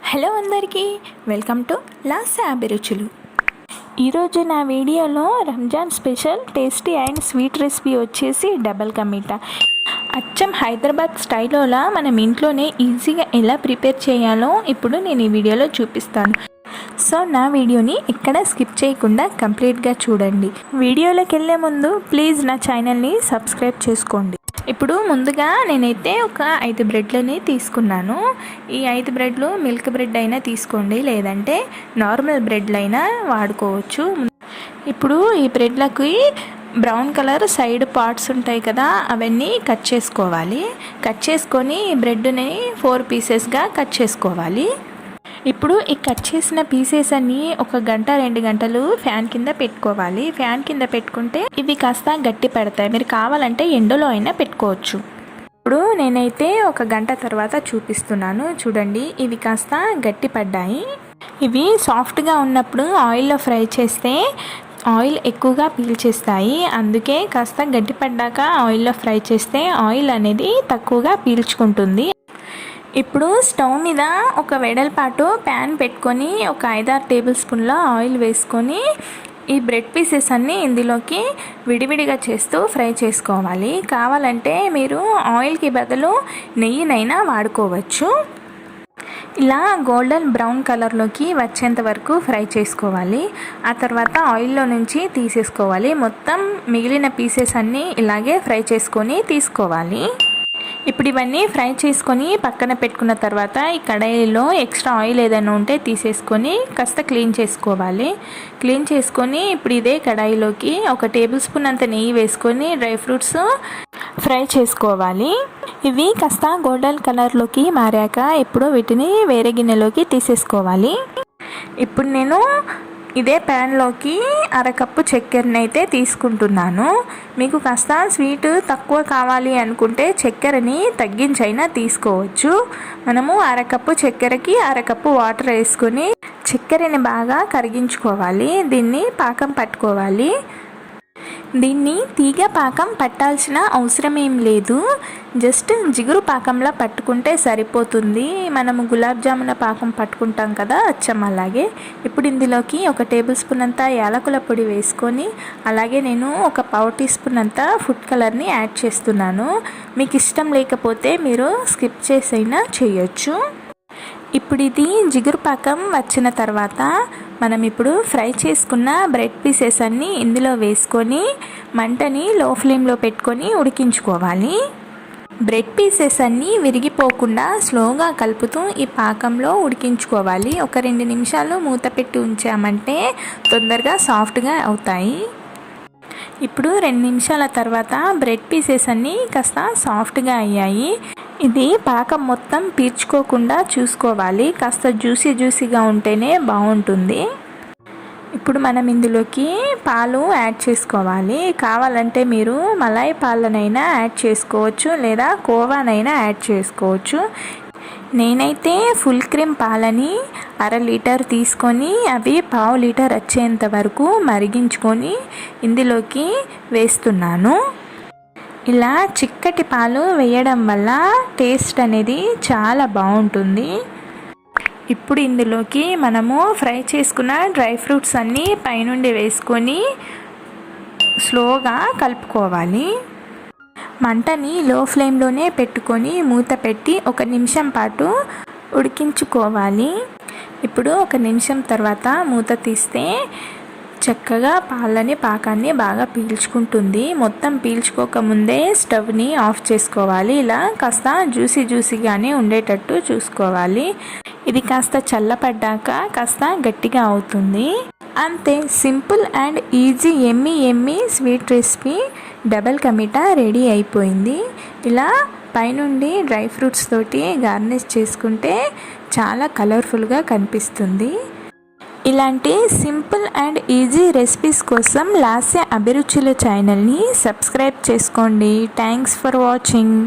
Hello అందరికీ, welcome to Lasya అభిరుచులు. ఈరోజు నా వీడియోలో Ramzan special tasty and sweet recipe వచ్చేసి డబల్ కా మీఠా. అచ్చం హైదరాబాద్ స్టైల్లోలా మనం ఇంట్లోనే ఈజీగా ఎలా ప్రిపేర్ చేయాలో ఇప్పుడు నేను ఈ వీడియోలో చూపిస్తాను. సో నా వీడియోని ఎక్కడ స్కిప్ చేయకుండా కంప్లీట్గా చూడండి. వీడియోలోకి వెళ్ళే ముందు ప్లీజ్ నా ఛానల్ని సబ్స్క్రైబ్ చేసుకోండి. ఇప్పుడు ముందుగా నేనైతే ఒక 5 బ్రెడ్లని తీసుకున్నాను. ఈ 5 బ్రెడ్లు మిల్క్ బ్రెడ్ అయినా తీసుకోండి, లేదంటే నార్మల్ బ్రెడ్లు అయినా వాడుకోవచ్చు. ఇప్పుడు ఈ బ్రెడ్లకి బ్రౌన్ కలర్ సైడ్ పార్ట్స్ ఉంటాయి కదా, అవన్నీ కట్ చేసుకోవాలి. కట్ చేసుకొని ఈ బ్రెడ్ని 4 పీసెస్గా కట్ చేసుకోవాలి. ఇప్పుడు ఈ కట్ చేసిన పీసెస్ అన్నీ 1 గంట 2 గంటలు ఫ్యాన్ కింద పెట్టుకోవాలి. ఫ్యాన్ కింద పెట్టుకుంటే ఇవి కాస్త గట్టి పడతాయి. మీరు కావాలంటే ఎండలో అయినా పెట్టుకోవచ్చు. ఇప్పుడు నేనైతే 1 గంట తర్వాత చూపిస్తున్నాను. చూడండి, ఇవి కాస్త గట్టి పడ్డాయి. ఇవి సాఫ్ట్గా ఉన్నప్పుడు ఆయిల్లో ఫ్రై చేస్తే ఆయిల్ ఎక్కువగా పీల్చేస్తాయి. అందుకే కాస్త గట్టి పడ్డాక ఆయిల్లో ఫ్రై చేస్తే ఆయిల్ అనేది తక్కువగా పీల్చుకుంటుంది. ఇప్పుడు స్టవ్ మీద ఒక వెడల్పాటు ప్యాన్ పెట్టుకొని ఒక 5-6 టేబుల్ స్పూన్ల ఆయిల్ వేసుకొని ఈ బ్రెడ్ పీసెస్ అన్నీ ఇందులోకి విడివిడిగా చేస్తూ ఫ్రై చేసుకోవాలి. కావాలంటే మీరు ఆయిల్కి బదులు నెయ్యినైనా వాడుకోవచ్చు. ఇలా గోల్డెన్ బ్రౌన్ కలర్లోకి వచ్చేంత వరకు ఫ్రై చేసుకోవాలి. ఆ తర్వాత ఆయిల్లో నుంచి తీసేసుకోవాలి. మొత్తం మిగిలిన పీసెస్ అన్నీ ఇలాగే ఫ్రై చేసుకొని తీసుకోవాలి. ఇప్పుడు ఇవన్నీ ఫ్రై చేసుకొని పక్కన పెట్టుకున్న తర్వాత ఈ కడాయిలో ఎక్స్ట్రా ఆయిల్ ఏదైనా ఉంటే తీసేసుకొని కాస్త క్లీన్ చేసుకోవాలి. క్లీన్ చేసుకొని ఇప్పుడు ఇదే కడాయిలోకి 1 టేబుల్ స్పూన్ అంత నెయ్యి వేసుకొని డ్రై ఫ్రూట్స్ ఫ్రై చేసుకోవాలి. ఇవి కాస్త గోల్డెన్ కలర్లోకి మారాక ఇప్పుడు వీటిని వేరే గిన్నెలోకి తీసేసుకోవాలి. ఇప్పుడు నేను ఇదే ప్యాన్లోకి 1/2 కప్పు చక్కెరని అయితే తీసుకుంటున్నాను. మీకు కాస్త స్వీట్ తక్కువ కావాలి అనుకుంటే చక్కెరని తగ్గించైనా తీసుకోవచ్చు. మనము 1/2 కప్పు చక్కెరకి 1/2 కప్పు వాటర్ వేసుకొని చక్కెరని బాగా కరిగించుకోవాలి. దీన్ని పాకం పట్టుకోవాలి. దీన్ని తీగ పాకం పట్టాల్సిన అవసరం ఏం లేదు, జస్ట్ జిగురు పాకంలా పట్టుకుంటే సరిపోతుంది. మనము గులాబ్ జామున పాకం పట్టుకుంటాం కదా, అచ్చం అలాగే. ఇప్పుడు ఇందులోకి 1 టేబుల్ స్పూన్ అంతా యాలకుల పొడి వేసుకొని అలాగే నేను 1 పావు టీ స్పూన్ అంతా ఫుడ్ కలర్ని యాడ్ చేస్తున్నాను. మీకు ఇష్టం లేకపోతే మీరు స్కిప్ చేసైనా చేయొచ్చు. ఇప్పుడు ఇది జిగురు పాకం వచ్చిన తర్వాత మనం ఇప్పుడు ఫ్రై చేసుకున్న బ్రెడ్ పీసెస్ అన్నీ ఇందులో వేసుకొని మంటని లో ఫ్లేమ్లో పెట్టుకొని ఉడికించుకోవాలి. బ్రెడ్ పీసెస్ అన్నీ విరిగిపోకుండా స్లోగా కలుపుతూ ఈ పాకంలో ఉడికించుకోవాలి. 1-2 నిమిషాలు మూత పెట్టి ఉంచామంటే తొందరగా సాఫ్ట్గా అవుతాయి. ఇప్పుడు 2 నిమిషాల తర్వాత బ్రెడ్ పీసెస్ అన్నీ కాస్త సాఫ్ట్గా అయ్యాయి. ఇది పాకం మొత్తం పీల్చుకోకుండా చూసుకోవాలి. కాస్త జ్యూసీగా ఉంటేనే బాగుంటుంది. ఇప్పుడు మనం ఇందులోకి పాలు యాడ్ చేసుకోవాలి. కావాలంటే మీరు మలాయి పాలనైనా యాడ్ చేసుకోవచ్చు, లేదా కోవానైనా యాడ్ చేసుకోవచ్చు. నేనైతే ఫుల్ క్రీమ్ పాలని 1/2 లీటర్ తీసుకొని అవి 1/4 లీటర్ వచ్చేంత వరకు మరిగించుకొని ఇందులోకి వేస్తున్నాను. ఇలా చిక్కటి పాలు వేయడం వల్ల టేస్ట్ అనేది చాలా బాగుంటుంది. ఇప్పుడు ఇందులోకి మనము ఫ్రై చేసుకున్న డ్రై ఫ్రూట్స్ అన్నీ పైనుండి వేసుకొని స్లోగా కలుపుకోవాలి. మంటని లో ఫ్లేమ్లోనే పెట్టుకొని మూత పెట్టి 1 నిమిషం పాటు ఉడికించుకోవాలి. ఇప్పుడు 1 నిమిషం తర్వాత మూత తీస్తే చక్కగా పాకాన్ని బాగా పీల్చుకుంటుంది. మొత్తం పీల్చుకోకముందే స్టవ్ని ఆఫ్ చేసుకోవాలి. ఇలా కాస్త జ్యూసీగానే ఉండేటట్టు చూసుకోవాలి. ఇది కాస్త చల్లపడ్డాక కాస్త గట్టిగా అవుతుంది. అంతే, simple and easy Emmy sweet recipe double ka meetha ready అయిపోయింది. ఇలా పైనుండి డ్రై ఫ్రూట్స్ తోటి గార్నిష్ చేసుకుంటే చాలా కలర్ఫుల్గా కనిపిస్తుంది. ఇలాంటి సింపుల్ అండ్ ఈజీ రెసిపీస్ కోసం లాస్య అభిరుచుల ఛానల్ని సబ్స్క్రైబ్ చేసుకోండి. Thanks for watching.